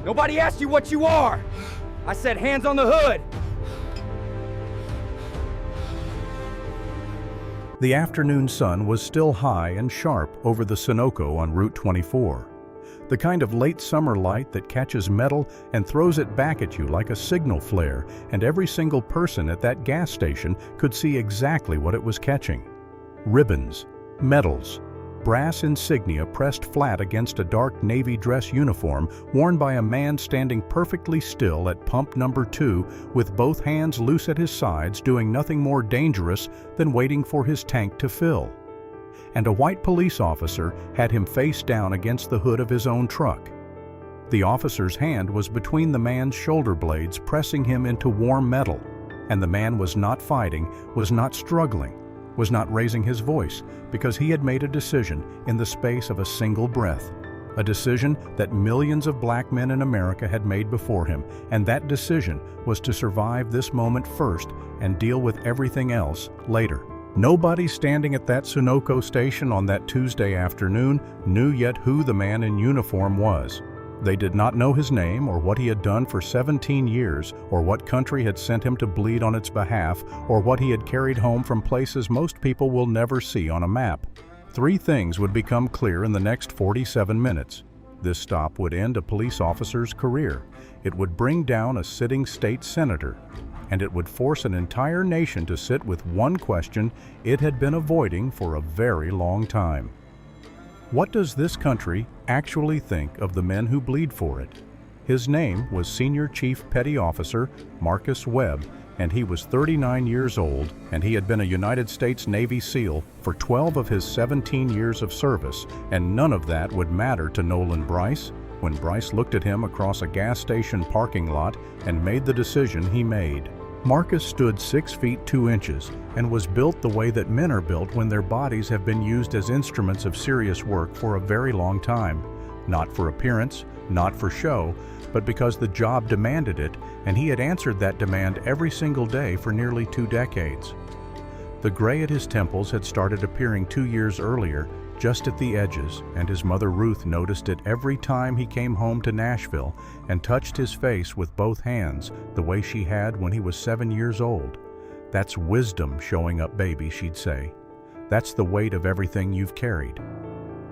Nobody asked you what you are! I said hands on the hood! The afternoon sun was still high and sharp over the Sunoco on Route 24. The kind of late summer light that catches metal and throws it back at you like a signal flare, and every single person at that gas station could see exactly what it was catching. Ribbons, medals, brass insignia pressed flat against a dark navy dress uniform worn by a man standing perfectly still at pump number 2 with both hands loose at his sides, doing nothing more dangerous than waiting for his tank to fill. And a white police officer had him face down against the hood of his own truck. The officer's hand was between the man's shoulder blades, pressing him into warm metal, and the man was not fighting, was not struggling, was not raising his voice, because he had made a decision in the space of a single breath, a decision that millions of black men in America had made before him, and that decision was to survive this moment first and deal with everything else later. Nobody standing at that Sunoco station on that Tuesday afternoon knew yet who the man in uniform was. They did not know his name or what he had done for 17 years, or what country had sent him to bleed on its behalf, or what he had carried home from places most people will never see on a map. 3 things would become clear in the next 47 minutes. This stop would end a police officer's career. It would bring down a sitting state senator. And it would force an entire nation to sit with one question it had been avoiding for a very long time. What does this country actually think of the men who bleed for it? His name was Senior Chief Petty Officer Marcus Webb, and he was 39 years old, and he had been a United States Navy SEAL for 12 of his 17 years of service, and none of that would matter to Nolan Bryce when Bryce looked at him across a gas station parking lot and made the decision he made. Marcus stood 6 feet 2 inches and was built the way that men are built when their bodies have been used as instruments of serious work for a very long time. Not for appearance, not for show, but because the job demanded it, and he had answered that demand every single day for nearly 2 decades. The gray at his temples had started appearing 2 years earlier, just at the edges, and his mother Ruth noticed it every time he came home to Nashville and touched his face with both hands, the way she had when he was 7 years old. "That's wisdom showing up, baby," she'd say. "That's the weight of everything you've carried."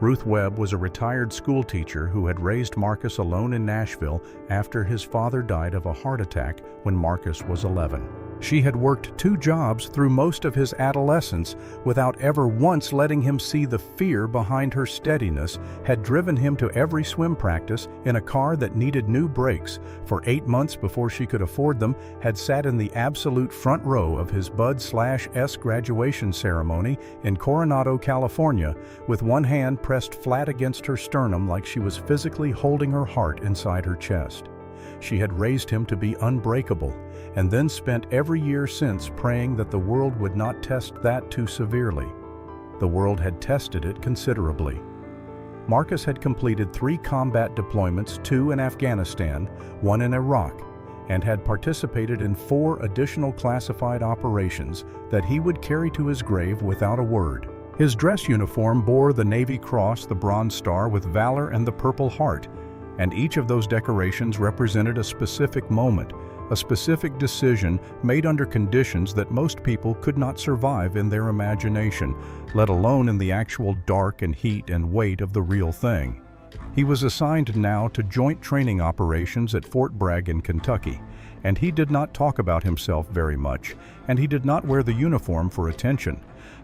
Ruth Webb was a retired school teacher who had raised Marcus alone in Nashville after his father died of a heart attack when Marcus was 11. She had worked 2 jobs through most of his adolescence without ever once letting him see the fear behind her steadiness, had driven him to every swim practice in a car that needed new brakes for 8 months before she could afford them, had sat in the absolute front row of his Bud/S graduation ceremony in Coronado, California, with one hand pressed flat against her sternum like she was physically holding her heart inside her chest. She had raised him to be unbreakable, and then spent every year since praying that the world would not test that too severely. The world had tested it considerably. Marcus had completed 3 combat deployments, 2 in Afghanistan, 1 in Iraq, and had participated in 4 additional classified operations that he would carry to his grave without a word. His dress uniform bore the Navy Cross, the Bronze Star with Valor, and the Purple Heart, and each of those decorations represented a specific moment, a specific decision made under conditions that most people could not survive in their imagination, let alone in the actual dark and heat and weight of the real thing. He was assigned now to Joint Training Operations at Fort Bragg in Kentucky, and he did not talk about himself very much, and he did not wear the uniform for attention.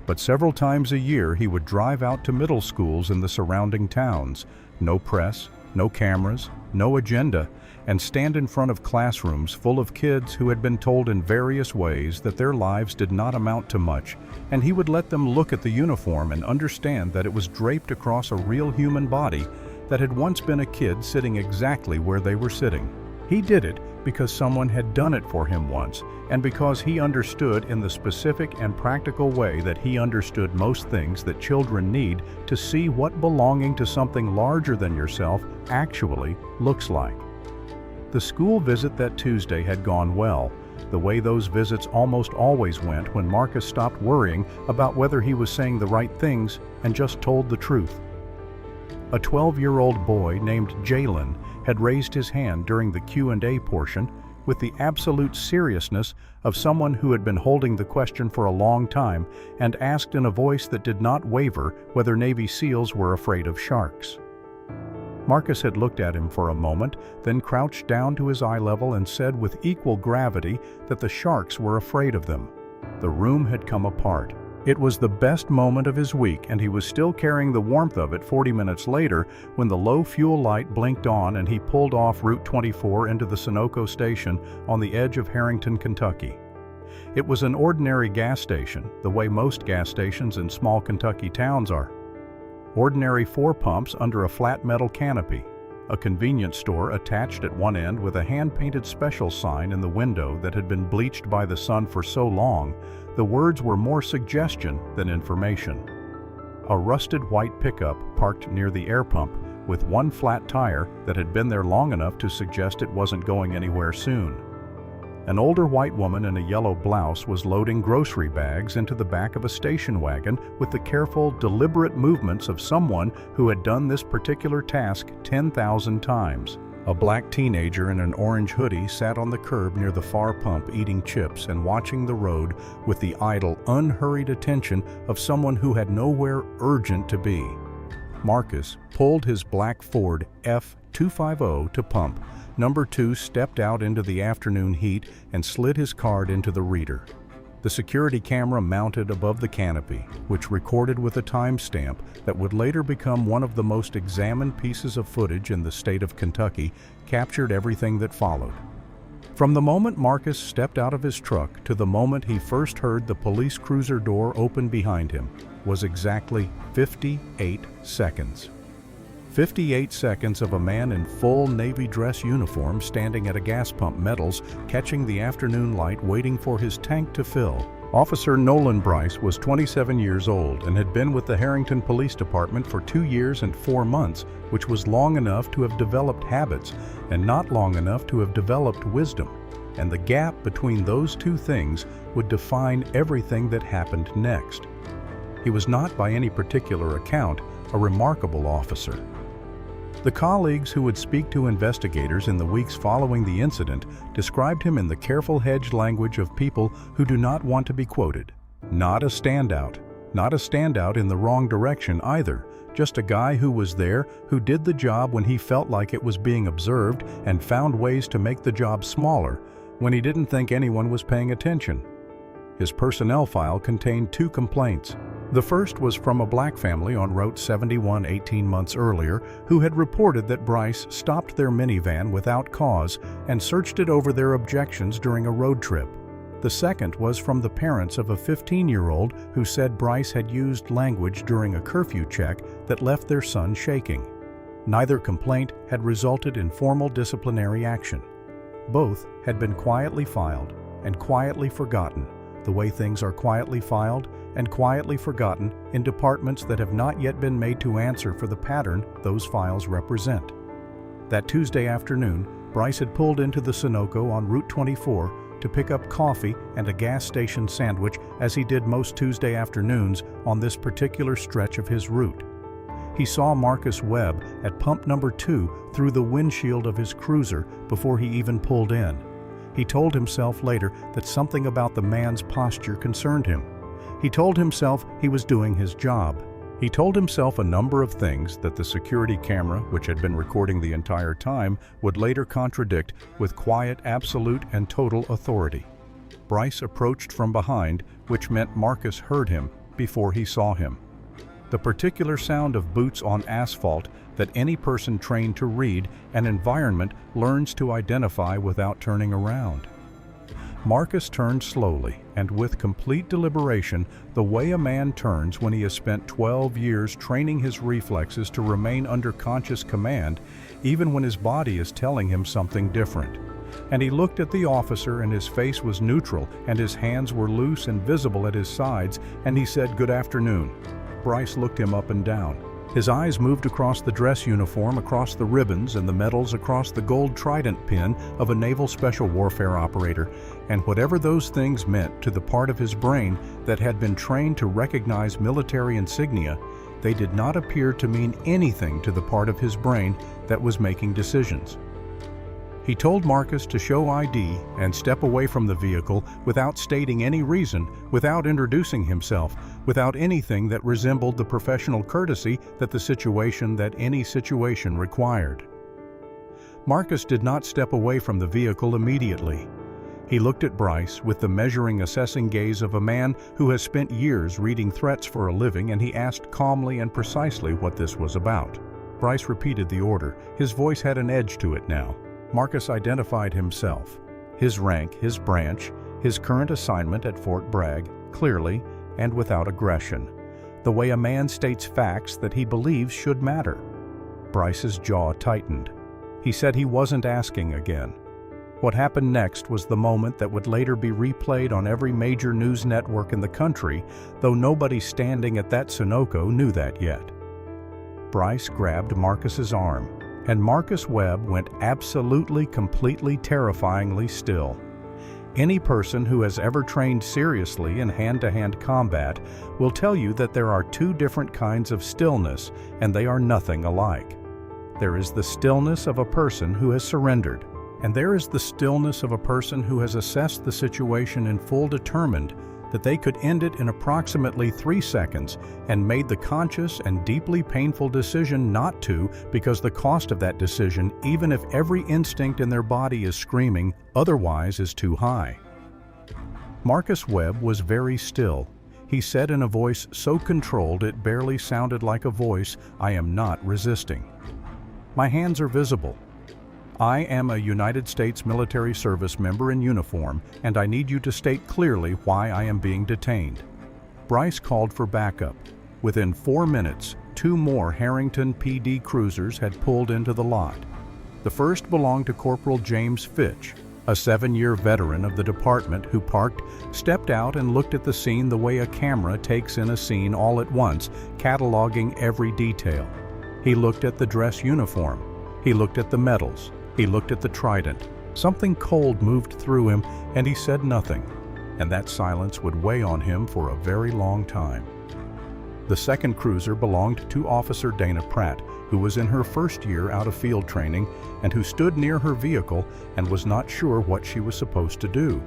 But several times a year he would drive out to middle schools in the surrounding towns, no press, no cameras, no agenda, and stand in front of classrooms full of kids who had been told in various ways that their lives did not amount to much, and he would let them look at the uniform and understand that it was draped across a real human body that had once been a kid sitting exactly where they were sitting. He did it because someone had done it for him once, and because he understood in the specific and practical way that he understood most things that children need to see what belonging to something larger than yourself actually looks like. The school visit that Tuesday had gone well, the way those visits almost always went when Marcus stopped worrying about whether he was saying the right things and just told the truth. A 12-year-old boy named Jalen had raised his hand during the Q&A portion with the absolute seriousness of someone who had been holding the question for a long time and asked in a voice that did not waver whether Navy SEALs were afraid of sharks. Marcus had looked at him for a moment, then crouched down to his eye level and said with equal gravity that the sharks were afraid of them. The room had come apart. It was the best moment of his week, and he was still carrying the warmth of it 40 minutes later when the low fuel light blinked on and he pulled off Route 24 into the Sunoco station on the edge of Harrington, Kentucky. It was an ordinary gas station, the way most gas stations in small Kentucky towns are. Ordinary 4 pumps under a flat metal canopy, a convenience store attached at one end with a hand-painted special sign in the window that had been bleached by the sun for so long, the words were more suggestion than information. A rusted white pickup parked near the air pump with one flat tire that had been there long enough to suggest it wasn't going anywhere soon. An older white woman in a yellow blouse was loading grocery bags into the back of a station wagon with the careful, deliberate movements of someone who had done this particular task 10,000 times. A black teenager in an orange hoodie sat on the curb near the far pump eating chips and watching the road with the idle, unhurried attention of someone who had nowhere urgent to be. Marcus pulled his black Ford F-250 to pump. Number 2 stepped out into the afternoon heat and slid his card into the reader. The security camera mounted above the canopy, which recorded with a timestamp that would later become one of the most examined pieces of footage in the state of Kentucky, captured everything that followed. From the moment Marcus stepped out of his truck to the moment he first heard the police cruiser door open behind him was exactly 58 seconds. 58 seconds of a man in full Navy dress uniform standing at a gas pump metals, catching the afternoon light, waiting for his tank to fill. Officer Nolan Bryce was 27 years old and had been with the Harrington Police Department for 2 years and 4 months, which was long enough to have developed habits and not long enough to have developed wisdom. And the gap between those two things would define everything that happened next. He was not, by any particular account, a remarkable officer. The colleagues who would speak to investigators in the weeks following the incident described him in the careful hedged language of people who do not want to be quoted. Not a standout. Not a standout in the wrong direction either. Just a guy who was there, who did the job when he felt like it was being observed and found ways to make the job smaller when he didn't think anyone was paying attention. His personnel file contained 2 complaints. The first was from a black family on Route 71 18 months earlier who had reported that Bryce stopped their minivan without cause and searched it over their objections during a road trip. The second was from the parents of a 15-year-old who said Bryce had used language during a curfew check that left their son shaking. Neither complaint had resulted in formal disciplinary action. Both had been quietly filed and quietly forgotten, the way things are quietly filed and quietly forgotten in departments that have not yet been made to answer for the pattern those files represent. That Tuesday afternoon, Bryce had pulled into the Sunoco on Route 24 to pick up coffee and a gas station sandwich, as he did most Tuesday afternoons on this particular stretch of his route. He saw Marcus Webb at pump number 2 through the windshield of his cruiser before he even pulled in. He told himself later that something about the man's posture concerned him. He told himself he was doing his job. He told himself a number of things that the security camera, which had been recording the entire time, would later contradict with quiet, absolute, and total authority. Bryce approached from behind, which meant Marcus heard him before he saw him. The particular sound of boots on asphalt that any person trained to read an environment learns to identify without turning around. Marcus turned slowly and with complete deliberation, the way a man turns when he has spent 12 years training his reflexes to remain under conscious command, even when his body is telling him something different. And he looked at the officer, and his face was neutral and his hands were loose and visible at his sides, and he said, "Good afternoon." Bryce looked him up and down. His eyes moved across the dress uniform, across the ribbons and the medals, across the gold trident pin of a naval special warfare operator, and whatever those things meant to the part of his brain that had been trained to recognize military insignia, they did not appear to mean anything to the part of his brain that was making decisions. He told Marcus to show ID and step away from the vehicle without stating any reason, without introducing himself, without anything that resembled the professional courtesy that any situation required. Marcus did not step away from the vehicle immediately. He looked at Bryce with the measuring, assessing gaze of a man who has spent years reading threats for a living, and he asked calmly and precisely what this was about. Bryce repeated the order. His voice had an edge to it now. Marcus identified himself, his rank, his branch, his current assignment at Fort Bragg, clearly and without aggression, the way a man states facts that he believes should matter. Bryce's jaw tightened. He said he wasn't asking again. What happened next was the moment that would later be replayed on every major news network in the country, though nobody standing at that Sunoco knew that yet. Bryce grabbed Marcus's arm, and Marcus Webb went absolutely, completely, terrifyingly still. Any person who has ever trained seriously in hand-to-hand combat will tell you that there are two different kinds of stillness, and they are nothing alike. There is the stillness of a person who has surrendered, and there is the stillness of a person who has assessed the situation in full, determined that they could end it in approximately 3 seconds, and made the conscious and deeply painful decision not to, because the cost of that decision, even if every instinct in their body is screaming otherwise, is too high. Marcus Webb was very still. He said in a voice so controlled it barely sounded like a voice, "I am not resisting. My hands are visible. I am a United States military service member in uniform, and I need you to state clearly why I am being detained." Bryce called for backup. Within 4 minutes, 2 more Harrington PD cruisers had pulled into the lot. The first belonged to Corporal James Fitch, a 7-year veteran of the department who parked, stepped out, and looked at the scene the way a camera takes in a scene all at once, cataloging every detail. He looked at the dress uniform. He looked at the medals. He looked at the trident. Something cold moved through him, and he said nothing, and that silence would weigh on him for a very long time. The second cruiser belonged to Officer Dana Pratt, who was in her first year out of field training and who stood near her vehicle and was not sure what she was supposed to do.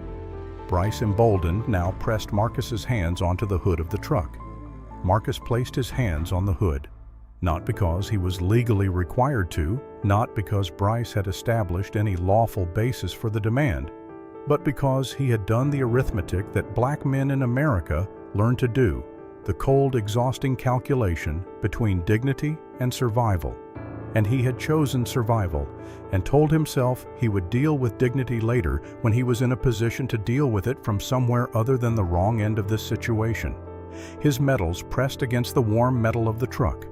Bryce, emboldened, now pressed Marcus's hands onto the hood of the truck. Marcus placed his hands on the hood. Not because he was legally required to, not because Bryce had established any lawful basis for the demand, but because he had done the arithmetic that black men in America learn to do, the cold, exhausting calculation between dignity and survival. And he had chosen survival, and told himself he would deal with dignity later when he was in a position to deal with it from somewhere other than the wrong end of this situation. His medals pressed against the warm metal of the truck.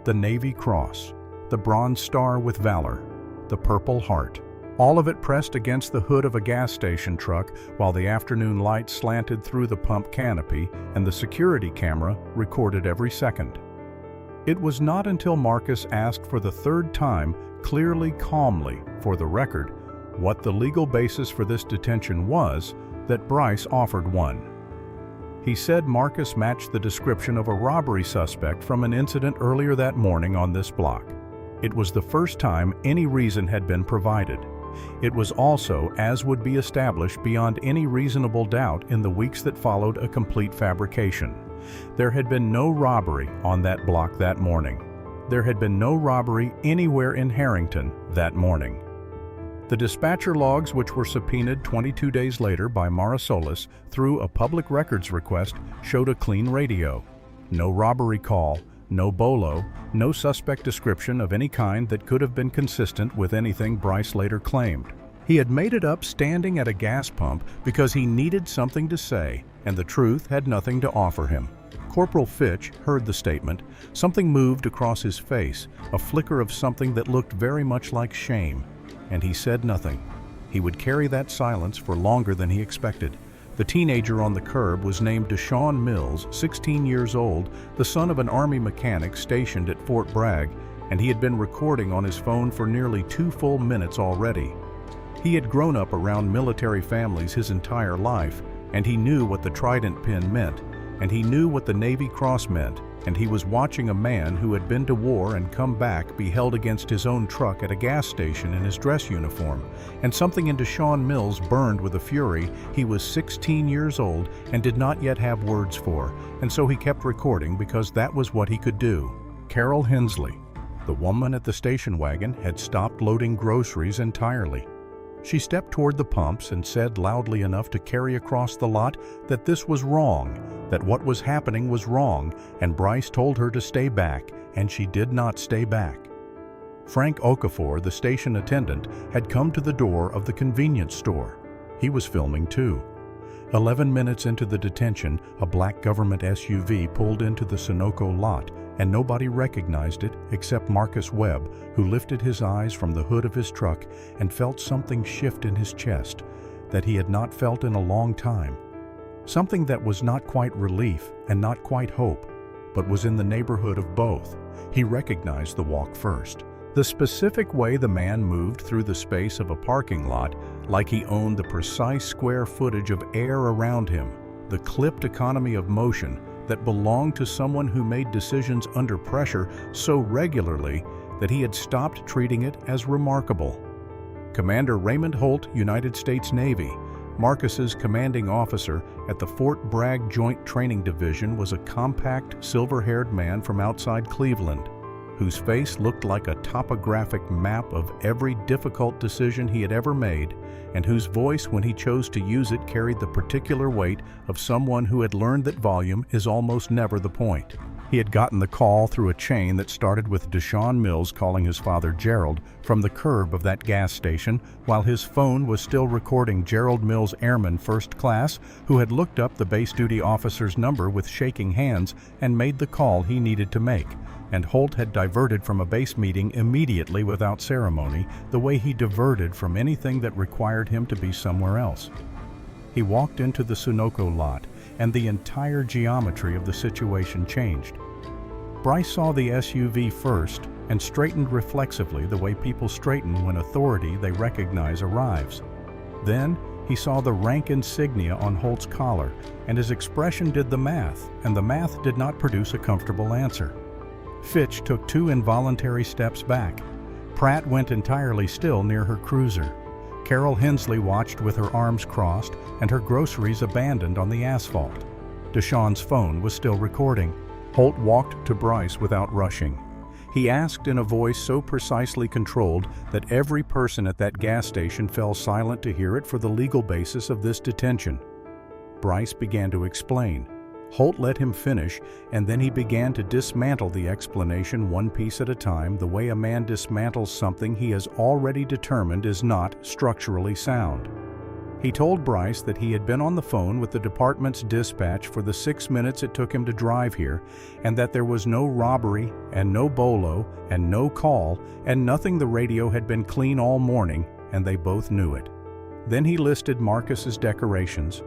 The Navy Cross, the Bronze Star with Valor, the Purple Heart, all of it pressed against the hood of a gas station truck while the afternoon light slanted through the pump canopy and the security camera recorded every second. It was not until Marcus asked for the third time, clearly, calmly, for the record, what the legal basis for this detention was, that Bryce offered one. He said Marcus matched the description of a robbery suspect from an incident earlier that morning on this block. It was the first time any reason had been provided. It was also, as would be established beyond any reasonable doubt in the weeks that followed, a complete fabrication. There had been no robbery on that block that morning. There had been no robbery anywhere in Harrington that morning. The dispatcher logs, which were subpoenaed 22 days later by Marasolis through a public records request, showed a clean radio. No robbery call, no bolo, no suspect description of any kind that could have been consistent with anything Bryce later claimed. He had made it up standing at a gas pump because he needed something to say, and the truth had nothing to offer him. Corporal Fitch heard the statement. Something moved across his face, a flicker of something that looked very much like shame. And he said nothing. He would carry that silence for longer than he expected. The teenager on the curb was named Deshaun Mills, 16 years old, the son of an Army mechanic stationed at Fort Bragg, and he had been recording on his phone for nearly 2 full minutes already. He had grown up around military families his entire life, and he knew what the trident pin meant, and he knew what the Navy Cross meant, and he was watching a man who had been to war and come back be held against his own truck at a gas station in his dress uniform, and something in Deshaun Mills burned with a fury he was 16 years old and did not yet have words for, and so he kept recording because that was what he could do. Carol Hensley, the woman at the station wagon, had stopped loading groceries entirely. She stepped toward the pumps and said loudly enough to carry across the lot that this was wrong, that what was happening was wrong, and Bryce told her to stay back, and she did not stay back. Frank Okafor, the station attendant, had come to the door of the convenience store. He was filming too. 11 minutes into the detention, a black government SUV pulled into the Sunoco lot, and nobody recognized it except Marcus Webb, who lifted his eyes from the hood of his truck and felt something shift in his chest that he had not felt in a long time. Something that was not quite relief and not quite hope, but was in the neighborhood of both. He recognized the walk first. The specific way the man moved through the space of a parking lot, like he owned the precise square footage of air around him, the clipped economy of motion that belonged to someone who made decisions under pressure so regularly that he had stopped treating it as remarkable. Commander Raymond Holt, United States Navy, Marcus's commanding officer at the Fort Bragg Joint Training Division, was a compact, silver-haired man from outside Cleveland, whose face looked like a topographic map of every difficult decision he had ever made, and whose voice, when he chose to use it, carried the particular weight of someone who had learned that volume is almost never the point. He had gotten the call through a chain that started with Deshaun Mills calling his father Gerald from the curb of that gas station, while his phone was still recording Gerald Mills, Airman First Class, who had looked up the base duty officer's number with shaking hands and made the call he needed to make. And Holt had diverted from a base meeting immediately without ceremony, the way he diverted from anything that required him to be somewhere else. He walked into the Sunoco lot, and the entire geometry of the situation changed. Bryce saw the SUV first and straightened reflexively the way people straighten when authority they recognize arrives. Then he saw the rank insignia on Holt's collar, and his expression did the math, and the math did not produce a comfortable answer. Fitch took 2 involuntary steps back. Pratt went entirely still near her cruiser. Carol Hensley watched with her arms crossed and her groceries abandoned on the asphalt. Deshaun's phone was still recording. Holt walked to Bryce without rushing. He asked in a voice so precisely controlled that every person at that gas station fell silent to hear it for the legal basis of this detention. Bryce began to explain. Holt let him finish, and then he began to dismantle the explanation one piece at a time, the way a man dismantles something he has already determined is not structurally sound. He told Bryce that he had been on the phone with the department's dispatch for the 6 minutes it took him to drive here, and that there was no robbery, and no bolo, and no call, and nothing. The radio had been clean all morning, and they both knew it. Then he listed Marcus's decorations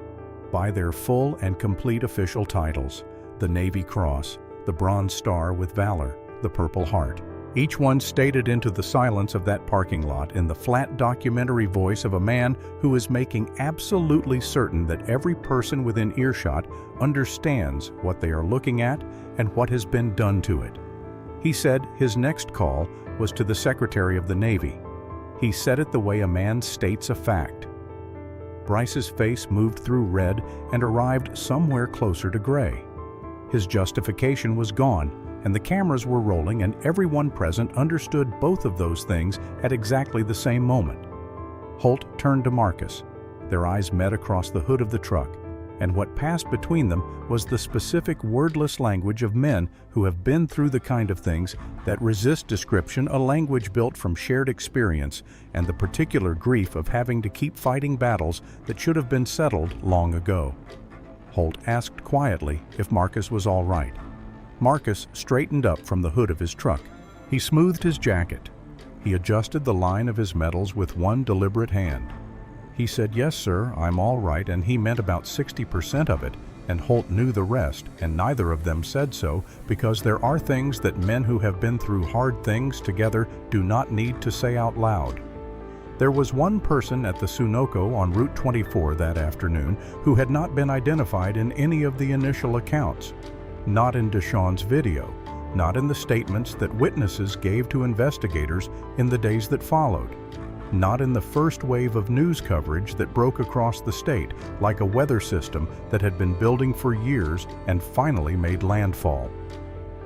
by their full and complete official titles: the Navy Cross, the Bronze Star with Valor, the Purple Heart. Each one stated into the silence of that parking lot in the flat documentary voice of a man who is making absolutely certain that every person within earshot understands what they are looking at and what has been done to it. He said his next call was to the Secretary of the Navy. He said it the way a man states a fact. Bryce's face moved through red and arrived somewhere closer to gray. His justification was gone, and the cameras were rolling, and everyone present understood both of those things at exactly the same moment. Holt turned to Marcus. Their eyes met across the hood of the truck, and what passed between them was the specific wordless language of men who have been through the kind of things that resist description, a language built from shared experience and the particular grief of having to keep fighting battles that should have been settled long ago. Holt asked quietly if Marcus was all right. Marcus straightened up from the hood of his truck. He smoothed his jacket. He adjusted the line of his medals with one deliberate hand. He said, "Yes, sir, I'm all right," and he meant about 60% of it, and Holt knew the rest, and neither of them said so, because there are things that men who have been through hard things together do not need to say out loud. There was one person at the Sunoco on Route 24 that afternoon who had not been identified in any of the initial accounts. not in Deshawn's video, not in the statements that witnesses gave to investigators in the days that followed, not in the first wave of news coverage that broke across the state like a weather system that had been building for years and finally made landfall.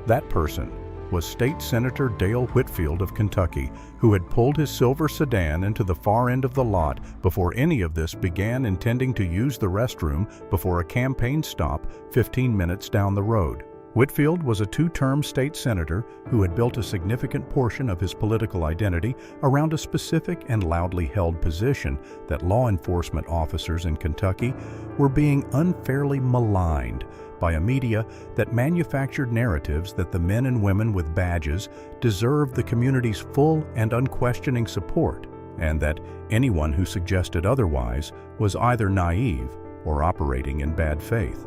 That person was State Senator Dale Whitfield of Kentucky, who had pulled his silver sedan into the far end of the lot before any of this began, intending to use the restroom before a campaign stop 15 minutes down the road. Whitfield was a two-term state senator who had built a significant portion of his political identity around a specific and loudly held position that law enforcement officers in Kentucky were being unfairly maligned by a media that manufactured narratives that the men and women with badges deserved the community's full and unquestioning support, and that anyone who suggested otherwise was either naive or operating in bad faith.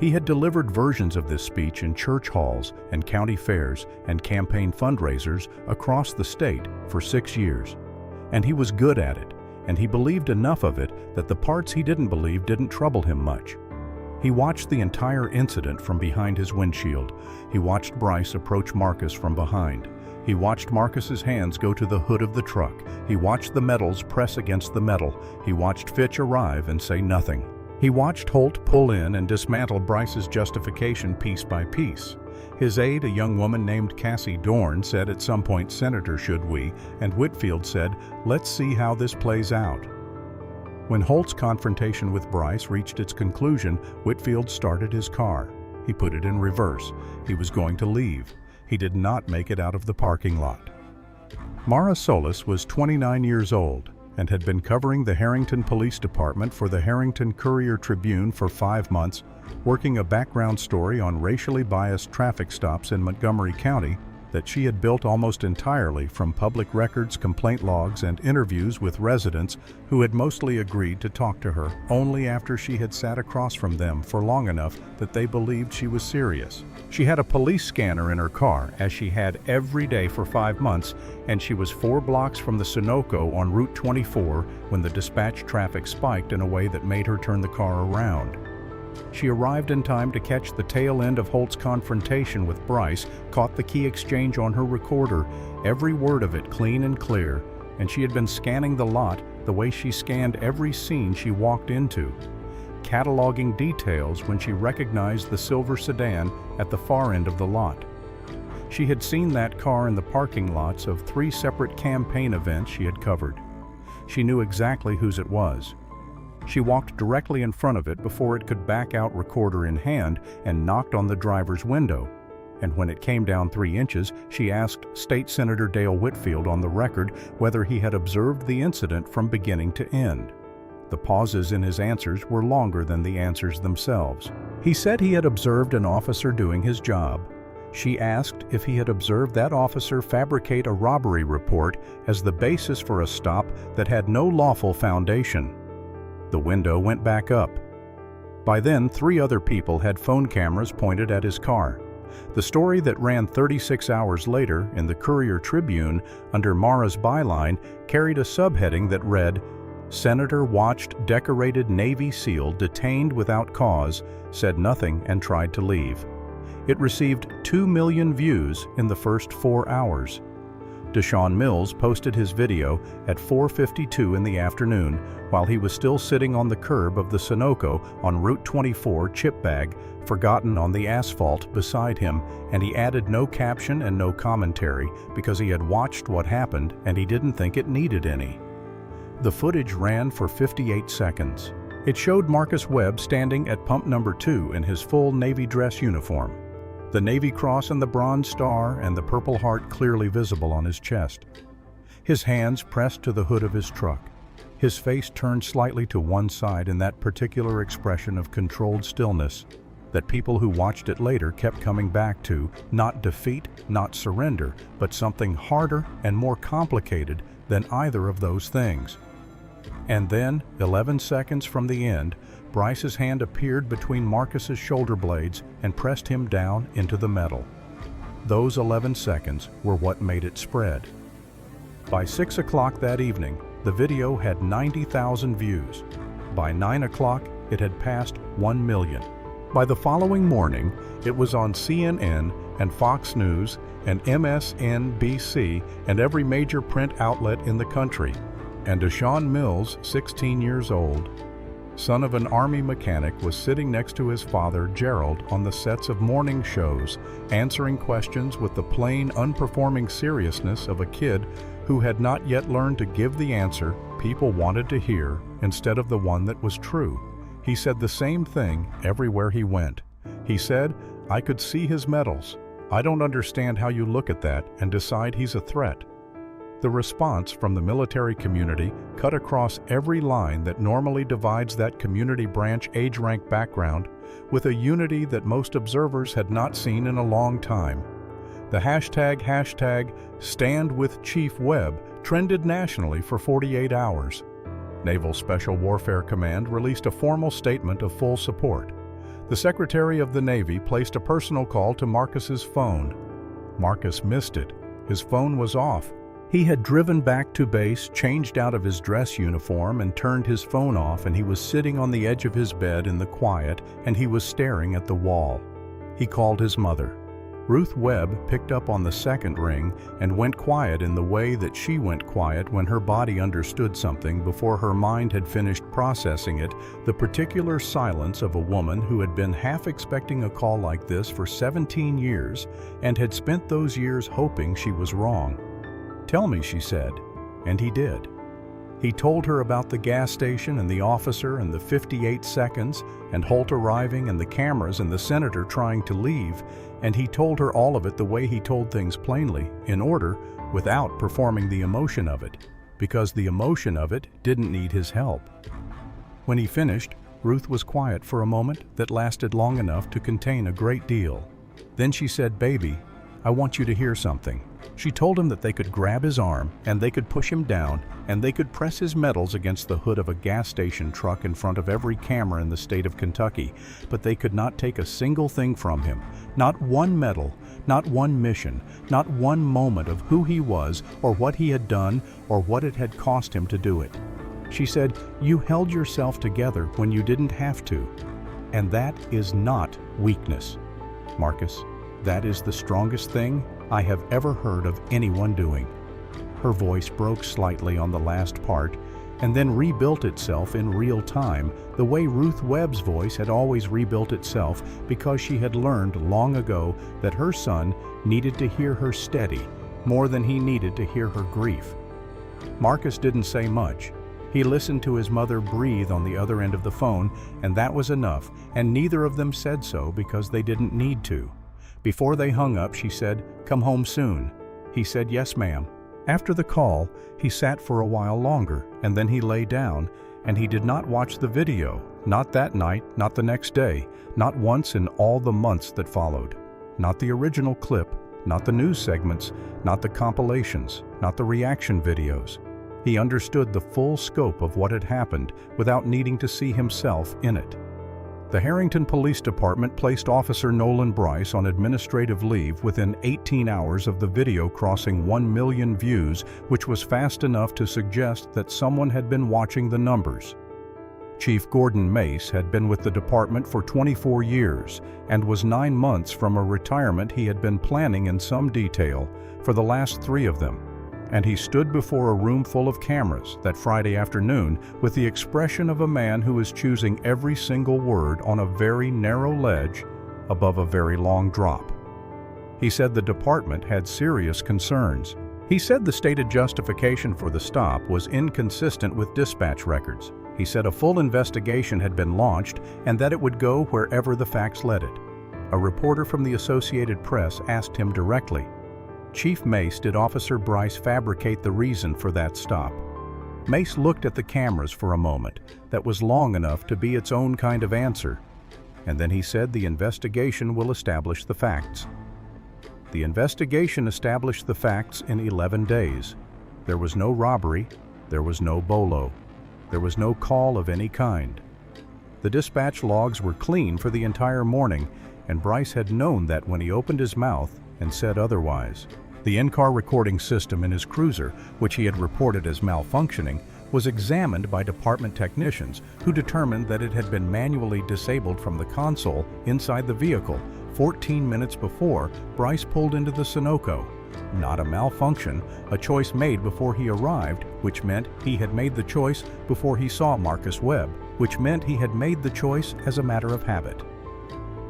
He had delivered versions of this speech in church halls and county fairs and campaign fundraisers across the state for 6 years. And he was good at it, and he believed enough of it that the parts he didn't believe didn't trouble him much. He watched the entire incident from behind his windshield. He watched Bryce approach Marcus from behind. He watched Marcus's hands go to the hood of the truck. He watched the metals press against the metal. He watched Fitch arrive and say nothing. He watched Holt pull in and dismantle Bryce's justification piece by piece. His aide, a young woman named Cassie Dorn, said at some point, "Senator, should we?" And Whitfield said, "Let's see how this plays out." When Holt's confrontation with Bryce reached its conclusion, Whitfield started his car. He put it in reverse. He was going to leave. He did not make it out of the parking lot. Mara Solis was 29 years old and had been covering the Harrington Police Department for the Harrington Courier-Tribune for 5 months, working a background story on racially biased traffic stops in Montgomery County that she had built almost entirely from public records, complaint logs, and interviews with residents who had mostly agreed to talk to her only after she had sat across from them for long enough that they believed she was serious. She had a police scanner in her car, as she had every day for 5 months, and she was 4 blocks from the Sunoco on Route 24 when the dispatch traffic spiked in a way that made her turn the car around. She arrived in time to catch the tail end of Holt's confrontation with Bryce, caught the key exchange on her recorder, every word of it clean and clear, and she had been scanning the lot the way she scanned every scene she walked into, cataloging details when she recognized the silver sedan at the far end of the lot. She had seen that car in the parking lots of 3 separate campaign events she had covered. She knew exactly whose it was. She walked directly in front of it before it could back out, recorder in hand, and knocked on the driver's window. And when it came down 3 inches, she asked State Senator Dale Whitfield on the record whether he had observed the incident from beginning to end. The pauses in his answers were longer than the answers themselves. He said he had observed an officer doing his job. She asked if he had observed that officer fabricate a robbery report as the basis for a stop that had no lawful foundation. The window went back up. By then, 3 other people had phone cameras pointed at his car. The story that ran 36 hours later in the Courier-Tribune under Mara's byline carried a subheading that read, "Senator watched decorated Navy SEAL detained without cause, said nothing and tried to leave." It received 2 million views in the first 4 hours. Deshawn Mills posted his video at 4:52 in the afternoon while he was still sitting on the curb of the Sunoco on Route 24 chip bag, forgotten on the asphalt beside him, and he added no caption and no commentary because he had watched what happened and he didn't think it needed any. The footage ran for 58 seconds. It showed Marcus Webb standing at pump number 2 in his full Navy dress uniform, the Navy Cross and the Bronze Star and the Purple Heart clearly visible on his chest. His hands pressed to the hood of his truck. His face turned slightly to one side in that particular expression of controlled stillness that people who watched it later kept coming back to, not defeat, not surrender, but something harder and more complicated than either of those things. And then, 11 seconds from the end, Bryce's hand appeared between Marcus's shoulder blades and pressed him down into the metal. Those 11 seconds were what made it spread. By 6 o'clock that evening, the video had 90,000 views. By 9 o'clock, it had passed 1 million. By the following morning, it was on CNN and Fox News and MSNBC and every major print outlet in the country. And Deshaun Mills, 16 years old, son of an Army mechanic, was sitting next to his father, Gerald, on the sets of morning shows, answering questions with the plain, unperforming seriousness of a kid who had not yet learned to give the answer people wanted to hear instead of the one that was true. He said the same thing everywhere he went. He said, "I could see his medals. I don't understand how you look at that and decide he's a threat." The response from the military community cut across every line that normally divides that community branch age rank background with a unity that most observers had not seen in a long time. The hashtag #StandWithChiefWebb trended nationally for 48 hours. Naval Special Warfare Command released a formal statement of full support. The Secretary of the Navy placed a personal call to Marcus's phone. Marcus missed it. His phone was off. He had driven back to base, changed out of his dress uniform, and turned his phone off, and he was sitting on the edge of his bed in the quiet, and he was staring at the wall. He called his mother. Ruth Webb picked up on the second ring and went quiet in the way that she went quiet when her body understood something before her mind had finished processing it, the particular silence of a woman who had been half expecting a call like this for 17 years and had spent those years hoping she was wrong. "Tell me," she said, and he did. He told her about the gas station and the officer and the 58 seconds and Holt arriving and the cameras and the senator trying to leave, and he told her all of it the way he told things plainly, in order, without performing the emotion of it, because the emotion of it didn't need his help. When he finished, Ruth was quiet for a moment that lasted long enough to contain a great deal. Then she said, "Baby, I want you to hear something." She told him that they could grab his arm, and they could push him down, and they could press his medals against the hood of a gas station truck in front of every camera in the state of Kentucky, but they could not take a single thing from him. Not one medal, not one mission, not one moment of who he was or what he had done or what it had cost him to do it. She said, "You held yourself together when you didn't have to, and that is not weakness. Marcus, that is the strongest thing I have ever heard of anyone doing." Her voice broke slightly on the last part, and then rebuilt itself in real time, the way Ruth Webb's voice had always rebuilt itself, because she had learned long ago that her son needed to hear her steady more than he needed to hear her grief. Marcus didn't say much. He listened to his mother breathe on the other end of the phone, and that was enough, and neither of them said so because they didn't need to. Before they hung up, she said, "Come home soon." He said, "Yes, ma'am." After the call, he sat for a while longer, and then he lay down, and he did not watch the video, not that night, not the next day, not once in all the months that followed. Not the original clip, not the news segments, not the compilations, not the reaction videos. He understood the full scope of what had happened without needing to see himself in it. The Harrington Police Department placed Officer Nolan Bryce on administrative leave within 18 hours of the video crossing 1 million views, which was fast enough to suggest that someone had been watching the numbers. Chief Gordon Mace had been with the department for 24 years and was 9 months from a retirement he had been planning in some detail for the last 3 of them. And he stood before a room full of cameras that Friday afternoon with the expression of a man who is choosing every single word on a very narrow ledge above a very long drop. He said the department had serious concerns. He said the stated justification for the stop was inconsistent with dispatch records. He said a full investigation had been launched and that it would go wherever the facts led it. A reporter from the Associated Press asked him directly, "Chief Mace, did Officer Bryce fabricate the reason for that stop?" Mace looked at the cameras for a moment that was long enough to be its own kind of answer, and then he said the investigation will establish the facts. The investigation established the facts in 11 days. There was no robbery, there was no bolo, there was no call of any kind. The dispatch logs were clean for the entire morning, and Bryce had known that when he opened his mouth and said otherwise. The in-car recording system in his cruiser, which he had reported as malfunctioning, was examined by department technicians who determined that it had been manually disabled from the console inside the vehicle 14 minutes before Bryce pulled into the Sunoco. Not a malfunction, a choice made before he arrived, which meant he had made the choice before he saw Marcus Webb, which meant he had made the choice as a matter of habit.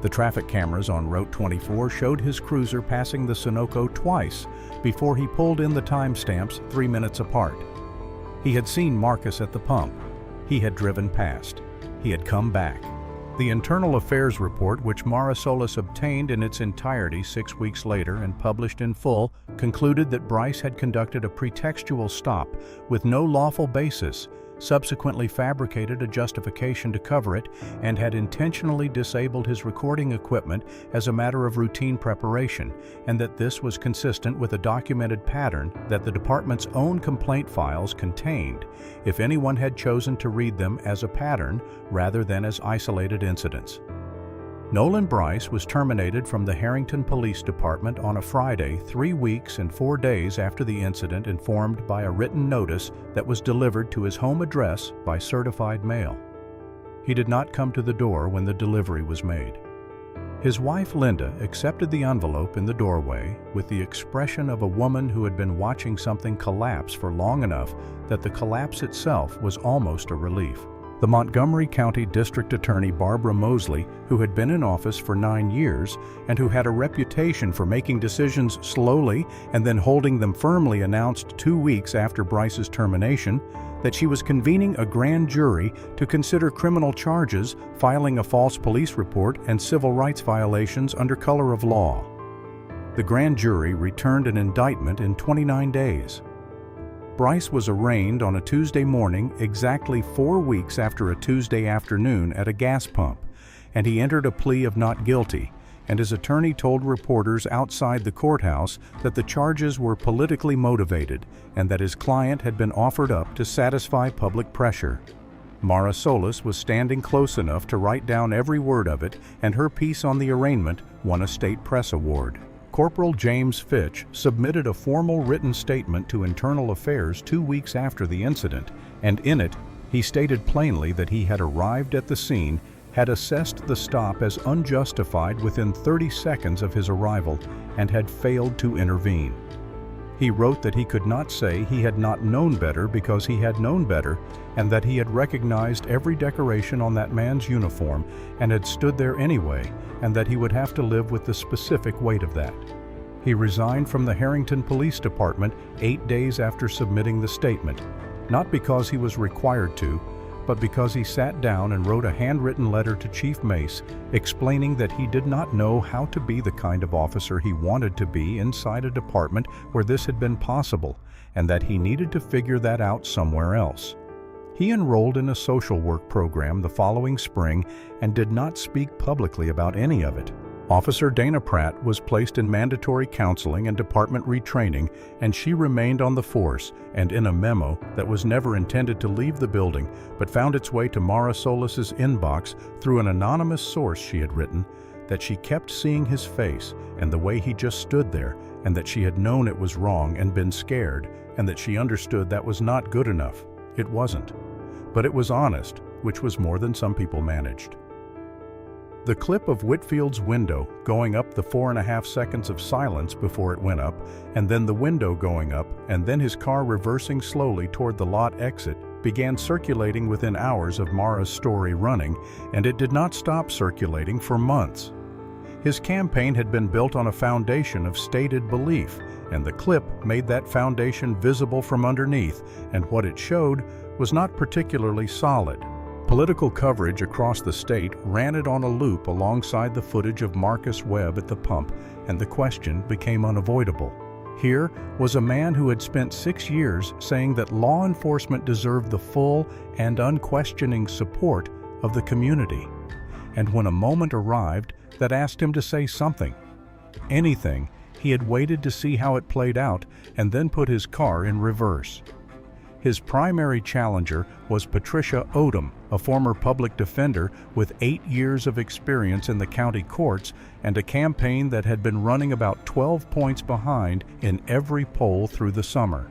The traffic cameras on Route 24 showed his cruiser passing the Sunoco twice before he pulled in the timestamps 3 minutes apart. He had seen Marcus at the pump. He had driven past. He had come back. The Internal Affairs report, which Mara Solis obtained in its entirety 6 weeks later and published in full, concluded that Bryce had conducted a pretextual stop with no lawful basis, subsequently fabricated a justification to cover it, and had intentionally disabled his recording equipment as a matter of routine preparation, and that this was consistent with a documented pattern that the department's own complaint files contained, if anyone had chosen to read them as a pattern rather than as isolated incidents. Nolan Bryce was terminated from the Harrington Police Department on a Friday 3 weeks and 4 days after the incident, informed by a written notice that was delivered to his home address by certified mail. He did not come to the door when the delivery was made. His wife Linda accepted the envelope in the doorway with the expression of a woman who had been watching something collapse for long enough that the collapse itself was almost a relief. The Montgomery County District Attorney Barbara Mosley, who had been in office for 9 years and who had a reputation for making decisions slowly and then holding them firmly, announced 2 weeks after Bryce's termination that she was convening a grand jury to consider criminal charges, filing a false police report, and civil rights violations under color of law. The grand jury returned an indictment in 29 days. Bryce was arraigned on a Tuesday morning exactly 4 weeks after a Tuesday afternoon at a gas pump, and he entered a plea of not guilty, and his attorney told reporters outside the courthouse that the charges were politically motivated and that his client had been offered up to satisfy public pressure. Mara Solis was standing close enough to write down every word of it, and her piece on the arraignment won a state press award. Corporal James Fitch submitted a formal written statement to Internal Affairs 2 weeks after the incident, and in it, he stated plainly that he had arrived at the scene, had assessed the stop as unjustified within 30 seconds of his arrival, and had failed to intervene. He wrote that he could not say he had not known better because he had known better, and that he had recognized every decoration on that man's uniform and had stood there anyway, and that he would have to live with the specific weight of that. He resigned from the Harrington Police Department 8 days after submitting the statement, not because he was required to, but because he sat down and wrote a handwritten letter to Chief Mace explaining that he did not know how to be the kind of officer he wanted to be inside a department where this had been possible, and that he needed to figure that out somewhere else. He enrolled in a social work program the following spring and did not speak publicly about any of it. Officer Dana Pratt was placed in mandatory counseling and department retraining, and she remained on the force, and in a memo that was never intended to leave the building but found its way to Mara Solis's inbox through an anonymous source she had written, that she kept seeing his face and the way he just stood there, and that she had known it was wrong and been scared, and that she understood that was not good enough. It wasn't. But it was honest, which was more than some people managed. The clip of Whitfield's window going up, the 4.5 seconds of silence before it went up, and then the window going up, and then his car reversing slowly toward the lot exit, began circulating within hours of Mara's story running, and it did not stop circulating for months. His campaign had been built on a foundation of stated belief, and the clip made that foundation visible from underneath, and what it showed was not particularly solid. Political coverage across the state ran it on a loop alongside the footage of Marcus Webb at the pump, and the question became unavoidable. Here was a man who had spent 6 years saying that law enforcement deserved the full and unquestioning support of the community. And when a moment arrived that asked him to say something, anything, he had waited to see how it played out and then put his car in reverse. His primary challenger was Patricia Odom, a former public defender with 8 years of experience in the county courts and a campaign that had been running about 12 points behind in every poll through the summer.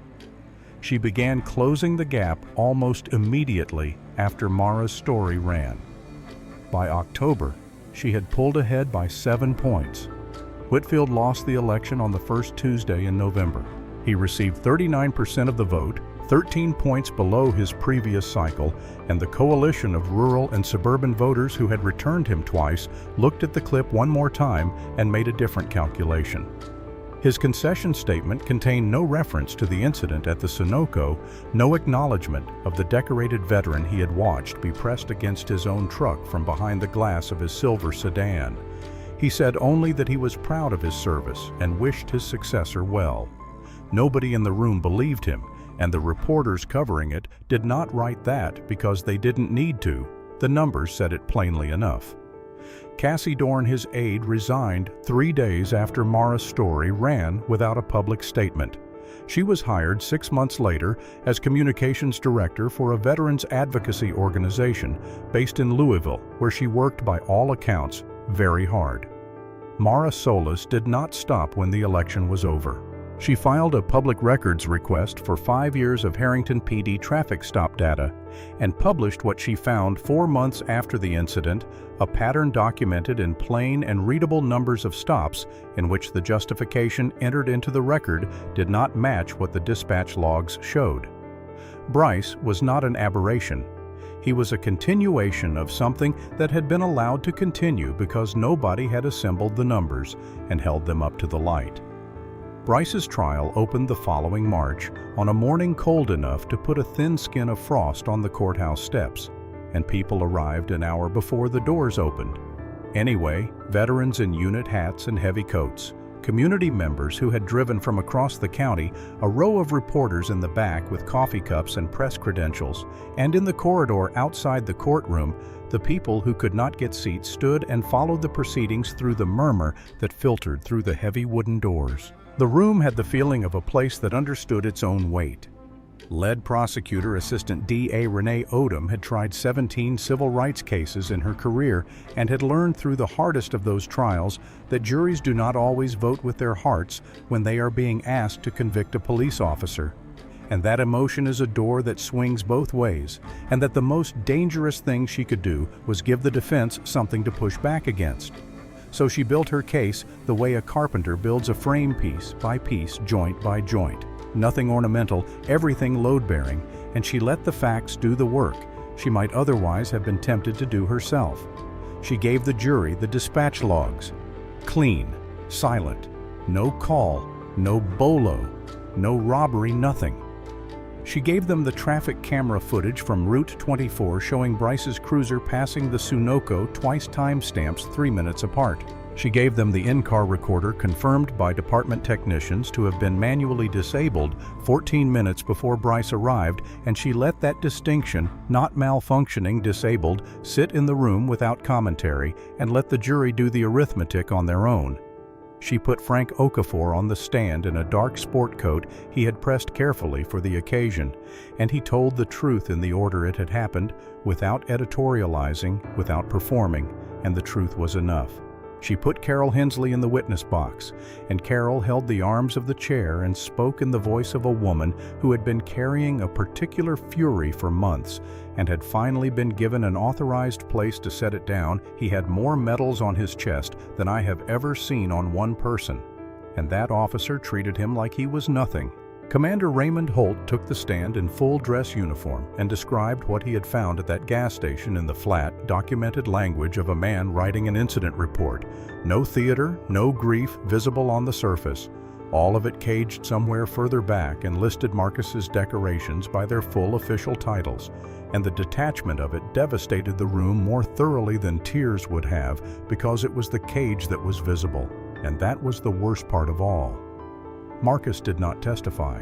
She began closing the gap almost immediately after Mara's story ran. By October, she had pulled ahead by 7 points. Whitfield lost the election on the first Tuesday in November. He received 39% of the vote, 13 points below his previous cycle, and the coalition of rural and suburban voters who had returned him twice looked at the clip one more time and made a different calculation. His concession statement contained no reference to the incident at the Sunoco, no acknowledgement of the decorated veteran he had watched be pressed against his own truck from behind the glass of his silver sedan. He said only that he was proud of his service and wished his successor well. Nobody in the room believed him, and the reporters covering it did not write that because they didn't need to. The numbers said it plainly enough. Cassie Dorn, his aide, resigned 3 days after Mara's story ran without a public statement. She was hired 6 months later as communications director for a veterans advocacy organization based in Louisville, where she worked by all accounts very hard. Mara Solis did not stop when the election was over. She filed a public records request for 5 years of Harrington PD traffic stop data and published what she found 4 months after the incident, a pattern documented in plain and readable numbers of stops in which the justification entered into the record did not match what the dispatch logs showed. Bryce was not an aberration. He was a continuation of something that had been allowed to continue because nobody had assembled the numbers and held them up to the light. Bryce's trial opened the following March on a morning cold enough to put a thin skin of frost on the courthouse steps, and people arrived an hour before the doors opened. Anyway, veterans in unit hats and heavy coats, community members who had driven from across the county, a row of reporters in the back with coffee cups and press credentials, and in the corridor outside the courtroom, the people who could not get seats stood and followed the proceedings through the murmur that filtered through the heavy wooden doors. The room had the feeling of a place that understood its own weight. Lead prosecutor assistant D.A. Renee Odom had tried 17 civil rights cases in her career and had learned through the hardest of those trials that juries do not always vote with their hearts when they are being asked to convict a police officer, and that emotion is a door that swings both ways, and that the most dangerous thing she could do was give the defense something to push back against. So she built her case the way a carpenter builds a frame piece by piece, joint by joint. Nothing ornamental, everything load-bearing, and she let the facts do the work she might otherwise have been tempted to do herself. She gave the jury the dispatch logs. Clean, silent, no call, no bolo, no robbery, nothing. She gave them the traffic camera footage from Route 24 showing Bryce's cruiser passing the Sunoco twice timestamps 3 minutes apart. She gave them the in-car recorder confirmed by department technicians to have been manually disabled 14 minutes before Bryce arrived, and she let that distinction, not malfunctioning disabled, sit in the room without commentary and let the jury do the arithmetic on their own. She put Frank Okafor on the stand in a dark sport coat he had pressed carefully for the occasion, and he told the truth in the order it had happened, without editorializing, without performing, and the truth was enough. She put Carol Hensley in the witness box, and Carol held the arms of the chair and spoke in the voice of a woman who had been carrying a particular fury for months and had finally been given an authorized place to set it down. He had more medals on his chest than I have ever seen on one person, and that officer treated him like he was nothing. Commander Raymond Holt took the stand in full dress uniform and described what he had found at that gas station in the flat, documented language of a man writing an incident report. No theater, no grief visible on the surface. All of it caged somewhere further back and listed Marcus's decorations by their full official titles, and the detachment of it devastated the room more thoroughly than tears would have because it was the cage that was visible, and that was the worst part of all. Marcus did not testify.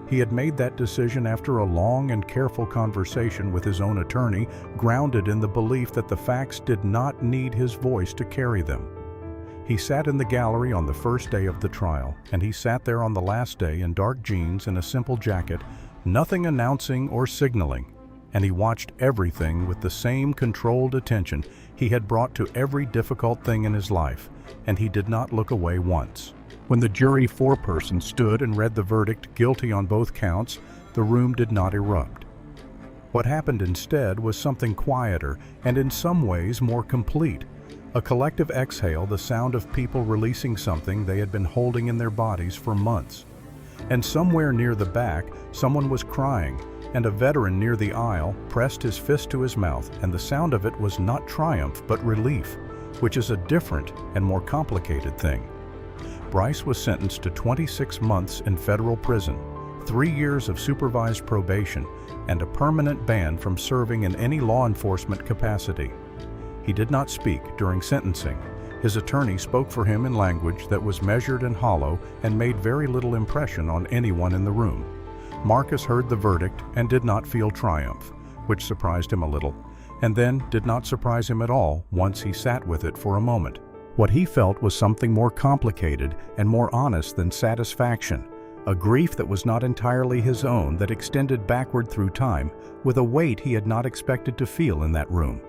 He had made that decision after a long and careful conversation with his own attorney, grounded in the belief that the facts did not need his voice to carry them. He sat in the gallery on the first day of the trial, and he sat there on the last day in dark jeans and a simple jacket, nothing announcing or signaling, and he watched everything with the same controlled attention he had brought to every difficult thing in his life, and he did not look away once. When the jury foreperson stood and read the verdict guilty on both counts, the room did not erupt. What happened instead was something quieter and in some ways more complete. A collective exhale, the sound of people releasing something they had been holding in their bodies for months. And somewhere near the back, someone was crying, and a veteran near the aisle pressed his fist to his mouth, and the sound of it was not triumph but relief, which is a different and more complicated thing. Bryce was sentenced to 26 months in federal prison, 3 years of supervised probation, and a permanent ban from serving in any law enforcement capacity. He did not speak during sentencing. His attorney spoke for him in language that was measured and hollow and made very little impression on anyone in the room. Marcus heard the verdict and did not feel triumph, which surprised him a little, and then did not surprise him at all once he sat with it for a moment. What he felt was something more complicated and more honest than satisfaction, a grief that was not entirely his own that extended backward through time, with a weight he had not expected to feel in that room.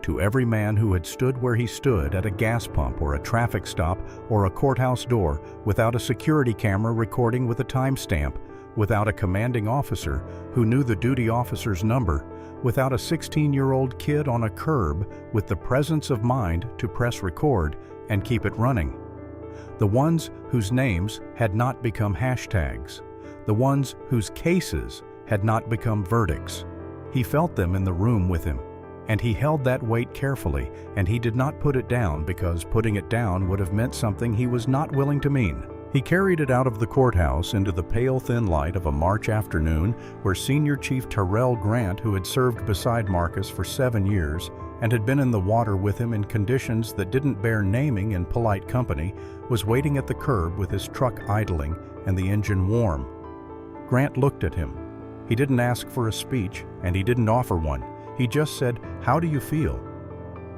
To every man who had stood where he stood at a gas pump or a traffic stop or a courthouse door, without a security camera recording with a timestamp, without a commanding officer who knew the duty officer's number, without a 16-year-old kid on a curb with the presence of mind to press record and keep it running. The ones whose names had not become hashtags. The ones whose cases had not become verdicts. He felt them in the room with him, and he held that weight carefully, and he did not put it down because putting it down would have meant something he was not willing to mean. He carried it out of the courthouse into the pale thin light of a March afternoon where Senior Chief Terrell Grant, who had served beside Marcus for 7 years and had been in the water with him in conditions that didn't bear naming in polite company, was waiting at the curb with his truck idling and the engine warm. Grant looked at him. He didn't ask for a speech, and he didn't offer one. He just said, "How do you feel?"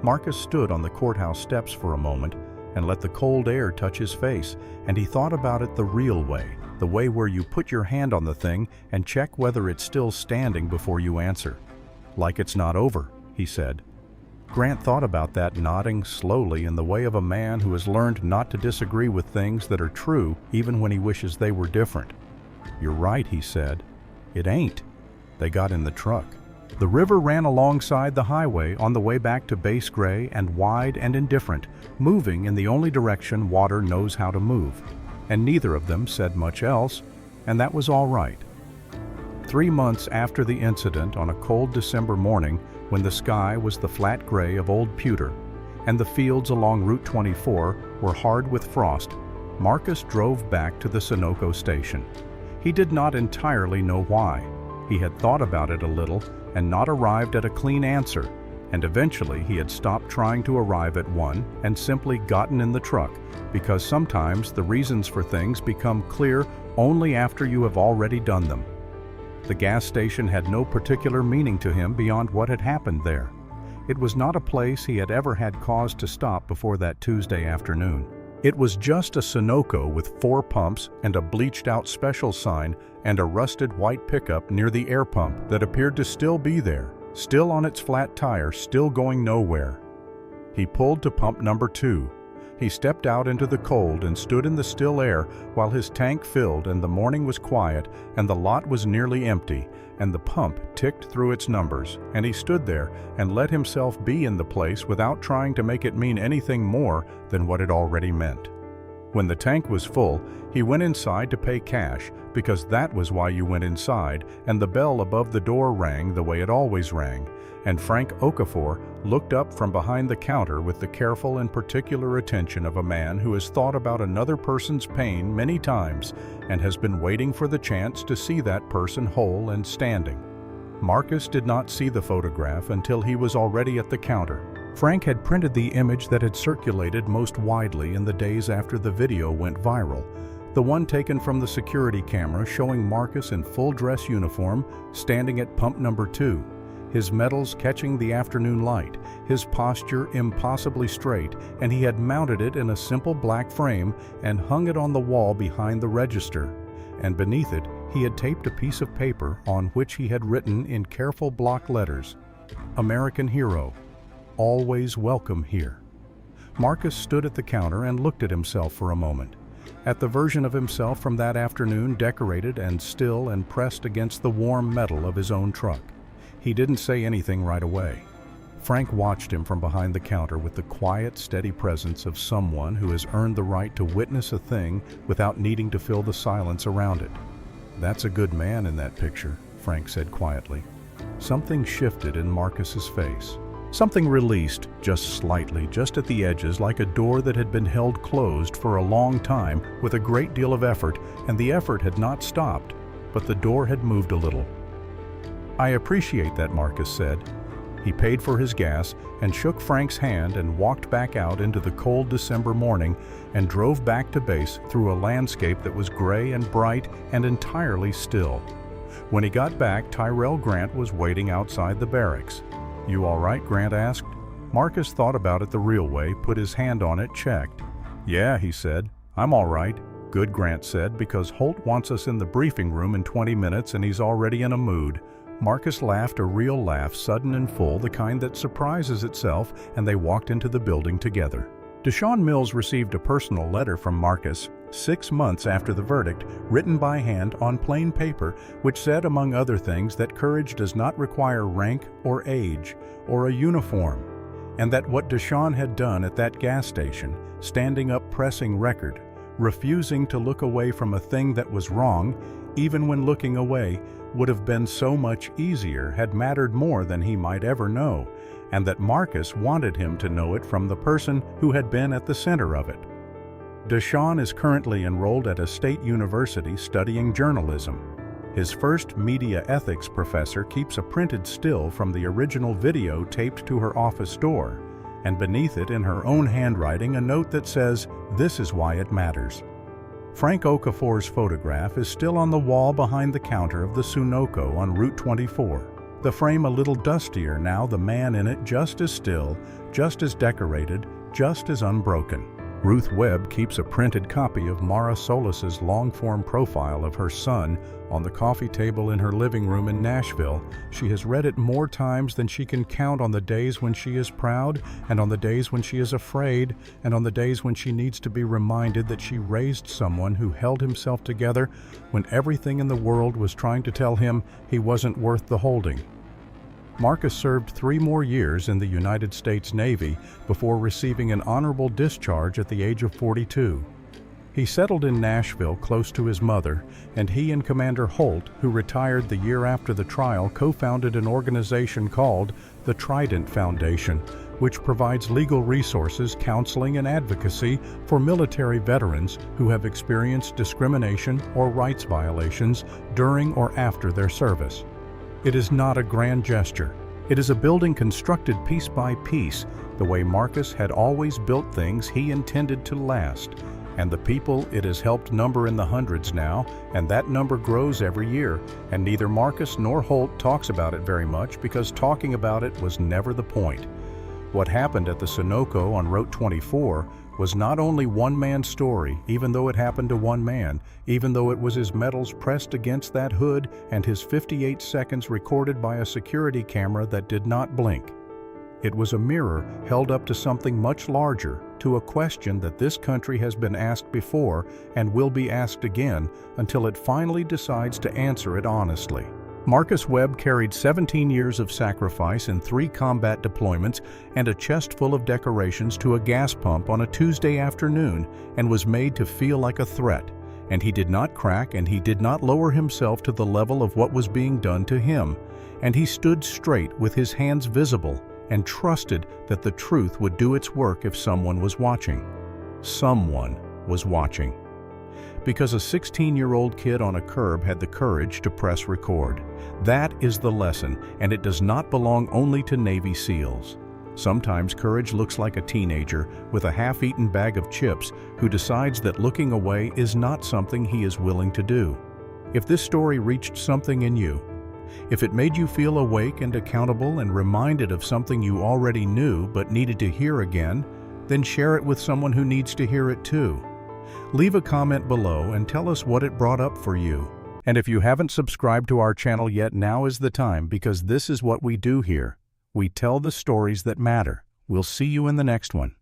Marcus stood on the courthouse steps for a moment and let the cold air touch his face, and he thought about it the real way, the way where you put your hand on the thing and check whether it's still standing before you answer. "Like it's not over," he said. Grant thought about that, nodding slowly in the way of a man who has learned not to disagree with things that are true even when he wishes they were different. "You're right," he said. "It ain't." They got in the truck. The river ran alongside the highway on the way back to Base Gray, and wide and indifferent, moving in the only direction water knows how to move. And neither of them said much else, and that was all right. 3 months after the incident, on a cold December morning, when the sky was the flat gray of old pewter, and the fields along Route 24 were hard with frost, Marcus drove back to the Sunoco station. He did not entirely know why. He had thought about it a little and not arrived at a clean answer, and eventually he had stopped trying to arrive at one and simply gotten in the truck, because sometimes the reasons for things become clear only after you have already done them. The gas station had no particular meaning to him beyond what had happened there. It was not a place he had ever had cause to stop before that Tuesday afternoon. It was just a Sunoco with 4 pumps and a bleached-out special sign and a rusted white pickup near the air pump that appeared to still be there, still on its flat tire, still going nowhere. He pulled to pump number 2. He stepped out into the cold and stood in the still air while his tank filled and the morning was quiet and the lot was nearly empty and the pump ticked through its numbers, and he stood there and let himself be in the place without trying to make it mean anything more than what it already meant. When the tank was full, he went inside to pay cash, because that was why you went inside, and the bell above the door rang the way it always rang, and Frank Okafor looked up from behind the counter with the careful and particular attention of a man who has thought about another person's pain many times and has been waiting for the chance to see that person whole and standing. Marcus did not see the photograph until he was already at the counter. Frank had printed the image that had circulated most widely in the days after the video went viral, the one taken from the security camera showing Marcus in full dress uniform standing at pump number 2, his medals catching the afternoon light, his posture impossibly straight, and he had mounted it in a simple black frame and hung it on the wall behind the register, and beneath it he had taped a piece of paper on which he had written in careful block letters, "American Hero. Always welcome here." Marcus stood at the counter and looked at himself for a moment. at the version of himself from that afternoon, decorated and still and pressed against the warm metal of his own truck. He didn't say anything right away. Frank watched him from behind the counter with the quiet, steady presence of someone who has earned the right to witness a thing without needing to fill the silence around it. "That's a good man in that picture," Frank said quietly. Something shifted in Marcus's face. Something released, just slightly, just at the edges, like a door that had been held closed for a long time with a great deal of effort, and the effort had not stopped, but the door had moved a little. "I appreciate that," Marcus said. He paid for his gas and shook Frank's hand and walked back out into the cold December morning and drove back to base through a landscape that was gray and bright and entirely still. When he got back, Tyrell Grant was waiting outside the barracks. "You all right?" Grant asked. Marcus thought about it the real way, put his hand on it, checked. "Yeah," he said. "I'm all right." "Good," Grant said, "because Holt wants us in the briefing room in 20 minutes and he's already in a mood." Marcus laughed, a real laugh, sudden and full, the kind that surprises itself, and they walked into the building together. Deshaun Mills received a personal letter from Marcus 6 months after the verdict, written by hand on plain paper, which said, among other things, that courage does not require rank or age or a uniform, and that what Deshaun had done at that gas station, standing up pressing record, refusing to look away from a thing that was wrong, even when looking away would have been so much easier, had mattered more than he might ever know, and that Marcus wanted him to know it from the person who had been at the center of it. Deshaun is currently enrolled at a state university studying journalism. His first media ethics professor keeps a printed still from the original video taped to her office door, and beneath it, in her own handwriting, a note that says, "This is why it matters." Frank Okafor's photograph is still on the wall behind the counter of the Sunoco on Route 24. The frame a little dustier now, the man in it just as still, just as decorated, just as unbroken. Ruth Webb keeps a printed copy of Mara Solis's long-form profile of her son on the coffee table in her living room in Nashville. She has read it more times than she can count, on the days when she is proud, and on the days when she is afraid, and on the days when she needs to be reminded that she raised someone who held himself together when everything in the world was trying to tell him he wasn't worth the holding. Marcus served 3 more years in the United States Navy before receiving an honorable discharge at the age of 42. He settled in Nashville close to his mother, and he and Commander Holt, who retired the year after the trial, co-founded an organization called the Trident Foundation, which provides legal resources, counseling, and advocacy for military veterans who have experienced discrimination or rights violations during or after their service. It is not a grand gesture. It is a building constructed piece by piece, the way Marcus had always built things he intended to last. And the people it has helped number in the hundreds now, and that number grows every year, and neither Marcus nor Holt talks about it very much because talking about it was never the point. What happened at the Sunoco on Route 24 was not only one man's story, even though it happened to one man, even though it was his medals pressed against that hood and his 58 seconds recorded by a security camera that did not blink. It was a mirror held up to something much larger, to a question that this country has been asked before and will be asked again until it finally decides to answer it honestly. Marcus Webb carried 17 years of sacrifice in 3 combat deployments and a chest full of decorations to a gas pump on a Tuesday afternoon and was made to feel like a threat. And he did not crack, and he did not lower himself to the level of what was being done to him. And he stood straight with his hands visible and trusted that the truth would do its work if someone was watching. Someone was watching. Because a 16-year-old kid on a curb had the courage to press record. That is the lesson, and it does not belong only to Navy SEALs. Sometimes courage looks like a teenager with a half-eaten bag of chips who decides that looking away is not something he is willing to do. If this story reached something in you, if it made you feel awake and accountable and reminded of something you already knew but needed to hear again, then share it with someone who needs to hear it too. Leave a comment below and tell us what it brought up for you. And if you haven't subscribed to our channel yet, now is the time, because this is what we do here. We tell the stories that matter. We'll see you in the next one.